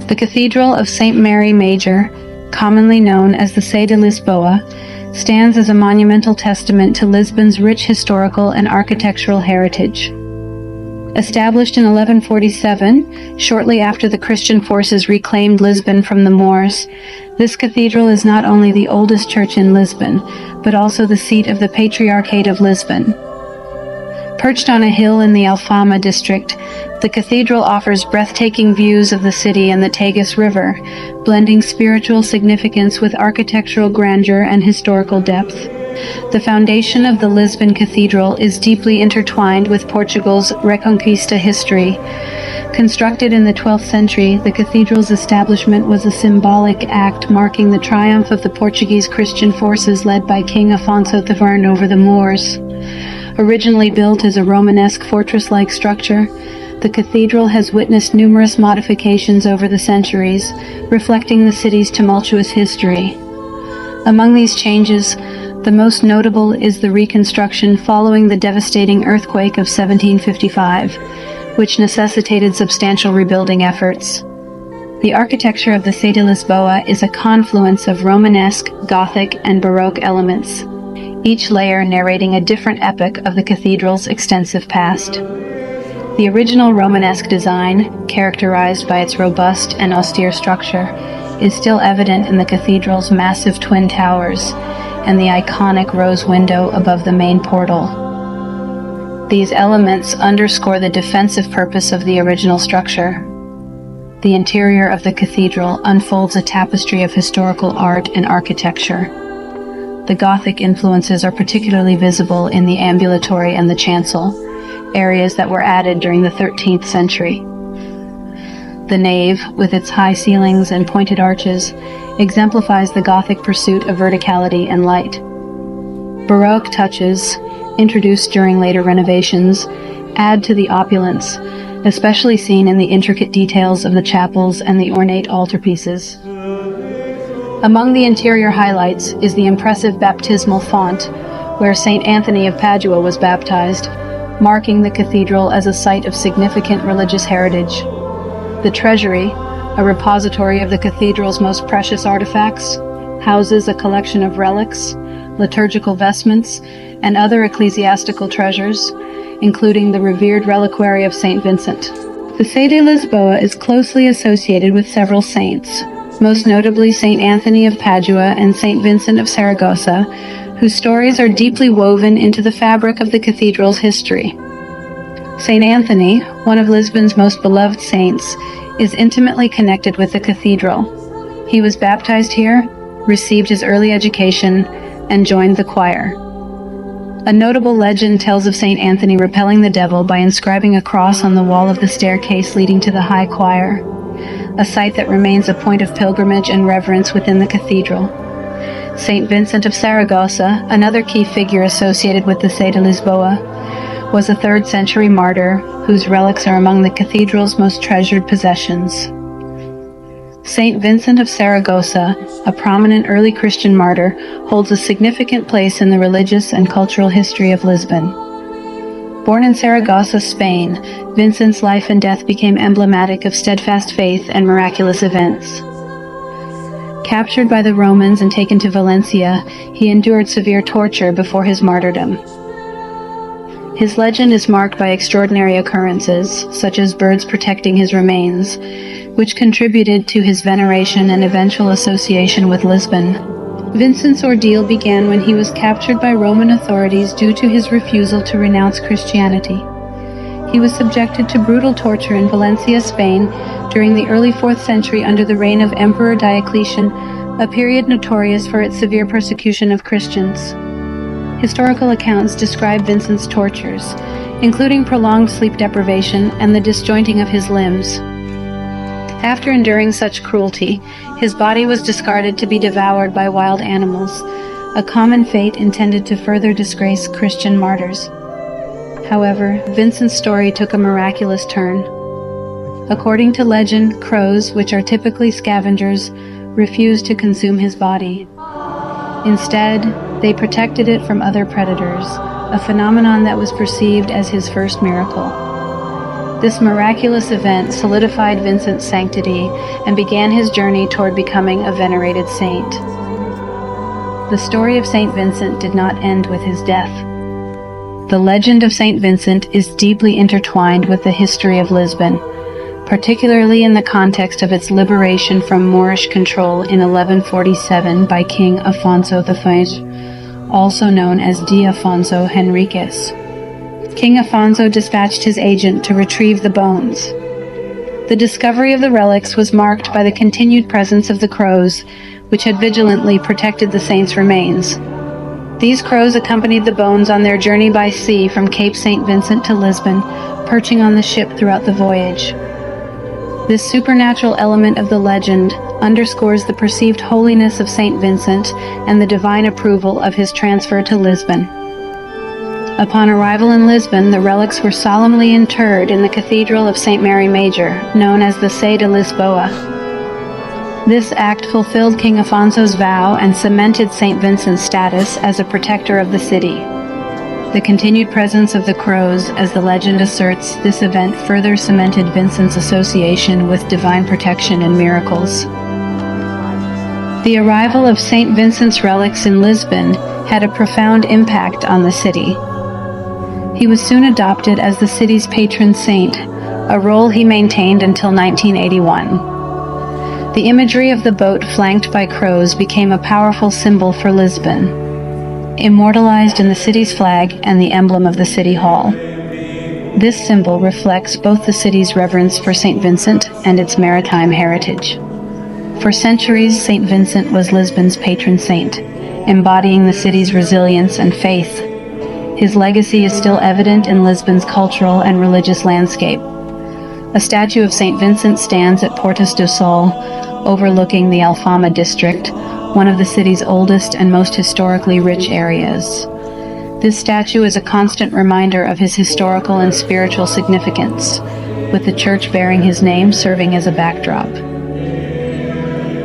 The Cathedral of St. Mary Major, commonly known as the Sé de Lisboa, stands as a monumental testament to Lisbon's rich historical and architectural heritage. Established in 1147, shortly after the Christian forces reclaimed Lisbon from the Moors, this cathedral is not only the oldest church in Lisbon, but also the seat of the Patriarchate of Lisbon. Perched on a hill in the Alfama district, the cathedral offers breathtaking views of the city and the Tagus River, blending spiritual significance with architectural grandeur and historical depth. The foundation of the Lisbon Cathedral is deeply intertwined with Portugal's Reconquista history. Constructed in the 12th century, the cathedral's establishment was a symbolic act marking the triumph of the Portuguese Christian forces led by King Afonso III over the Moors. Originally built as a Romanesque fortress-like structure, the cathedral has witnessed numerous modifications over the centuries, reflecting the city's tumultuous history. Among these changes, the most notable is the reconstruction following the devastating earthquake of 1755, which necessitated substantial rebuilding efforts. The architecture of the Sé de Lisboa is a confluence of Romanesque, Gothic, and Baroque elements, each layer narrating a different epoch of the cathedral's extensive past. The original Romanesque design, characterized by its robust and austere structure, is still evident in the cathedral's massive twin towers and the iconic rose window above the main portal. These elements underscore the defensive purpose of the original structure. The interior of the cathedral unfolds a tapestry of historical art and architecture. The Gothic influences are particularly visible in the ambulatory and the chancel, areas that were added during the 13th century. The nave, with its high ceilings and pointed arches, exemplifies the Gothic pursuit of verticality and light. Baroque touches, introduced during later renovations, add to the opulence, especially seen in the intricate details of the chapels and the ornate altarpieces. Among the interior highlights is the impressive baptismal font, where St. Anthony of Padua was baptized, marking the cathedral as a site of significant religious heritage. The treasury, a repository of the cathedral's most precious artifacts, houses a collection of relics, liturgical vestments, and other ecclesiastical treasures, including the revered reliquary of St. Vincent. The Sé de Lisboa is closely associated with several saints, most notably St. Anthony of Padua and St. Vincent of Saragossa, whose stories are deeply woven into the fabric of the cathedral's history. St. Anthony, one of Lisbon's most beloved saints, is intimately connected with the cathedral. He was baptized here, received his early education, and joined the choir. A notable legend tells of St. Anthony repelling the devil by inscribing a cross on the wall of the staircase leading to the high choir, a site that remains a point of pilgrimage and reverence within the cathedral. St. Vincent of Saragossa, another key figure associated with the Sé de Lisboa, was a 3rd century martyr whose relics are among the cathedral's most treasured possessions. St. Vincent of Saragossa, a prominent early Christian martyr, holds a significant place in the religious and cultural history of Lisbon. Born in Saragossa, Spain, Vincent's life and death became emblematic of steadfast faith and miraculous events. Captured by the Romans and taken to Valencia, he endured severe torture before his martyrdom. His legend is marked by extraordinary occurrences, such as birds protecting his remains, which contributed to his veneration and eventual association with Lisbon. Vincent's ordeal began when he was captured by Roman authorities due to his refusal to renounce Christianity. He was subjected to brutal torture in Valencia, Spain, during the early 4th century under the reign of Emperor Diocletian, a period notorious for its severe persecution of Christians. Historical accounts describe Vincent's tortures, including prolonged sleep deprivation and the disjointing of his limbs. After enduring such cruelty, his body was discarded to be devoured by wild animals, a common fate intended to further disgrace Christian martyrs. However, Vincent's story took a miraculous turn. According to legend, crows, which are typically scavengers, refused to consume his body. Instead, they protected it from other predators, a phenomenon that was perceived as his first miracle. This miraculous event solidified Vincent's sanctity and began his journey toward becoming a venerated saint. The story of Saint Vincent did not end with his death. The legend of Saint Vincent is deeply intertwined with the history of Lisbon, particularly in the context of its liberation from Moorish control in 1147 by King Afonso V, also known as D. Afonso Henriques. King Afonso dispatched his agent to retrieve the bones. The discovery of the relics was marked by the continued presence of the crows, which had vigilantly protected the saint's remains. These crows accompanied the bones on their journey by sea from Cape St. Vincent to Lisbon, perching on the ship throughout the voyage. This supernatural element of the legend underscores the perceived holiness of St. Vincent and the divine approval of his transfer to Lisbon. Upon arrival in Lisbon, the relics were solemnly interred in the Cathedral of St. Mary Major, known as the Sé de Lisboa. This act fulfilled King Afonso's vow and cemented St. Vincent's status as a protector of the city. The continued presence of the crows, as the legend asserts, this event further cemented Vincent's association with divine protection and miracles. The arrival of St. Vincent's relics in Lisbon had a profound impact on the city. He was soon adopted as the city's patron saint, a role he maintained until 1981. The imagery of the boat flanked by crows became a powerful symbol for Lisbon, immortalized in the city's flag and the emblem of the city hall. This symbol reflects both the city's reverence for St. Vincent and its maritime heritage. For centuries, St. Vincent was Lisbon's patron saint, embodying the city's resilience and faith. His legacy is still evident in Lisbon's cultural and religious landscape. A statue of St. Vincent stands at Portas do Sol, overlooking the Alfama district, one of the city's oldest and most historically rich areas. This statue is a constant reminder of his historical and spiritual significance, with the church bearing his name serving as a backdrop.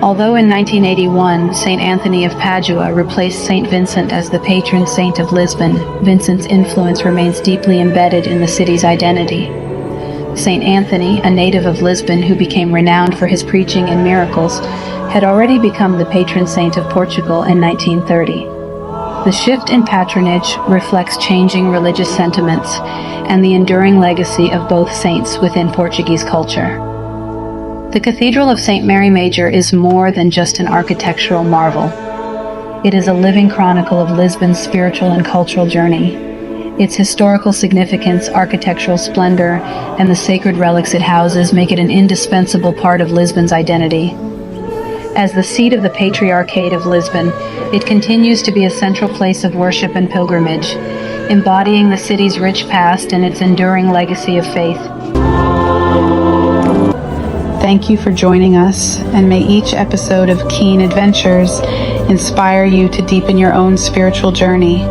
Although in 1981, St. Anthony of Padua replaced St. Vincent as the patron saint of Lisbon, Vincent's influence remains deeply embedded in the city's identity. St. Anthony, a native of Lisbon who became renowned for his preaching and miracles, had already become the patron saint of Portugal in 1930. The shift in patronage reflects changing religious sentiments and the enduring legacy of both saints within Portuguese culture. The Cathedral of St. Mary Major is more than just an architectural marvel. It is a living chronicle of Lisbon's spiritual and cultural journey. Its historical significance, architectural splendor, and the sacred relics it houses make it an indispensable part of Lisbon's identity. As the seat of the Patriarchate of Lisbon, it continues to be a central place of worship and pilgrimage, embodying the city's rich past and its enduring legacy of faith. Thank you for joining us, and may each episode of Keen Adventures inspire you to deepen your own spiritual journey.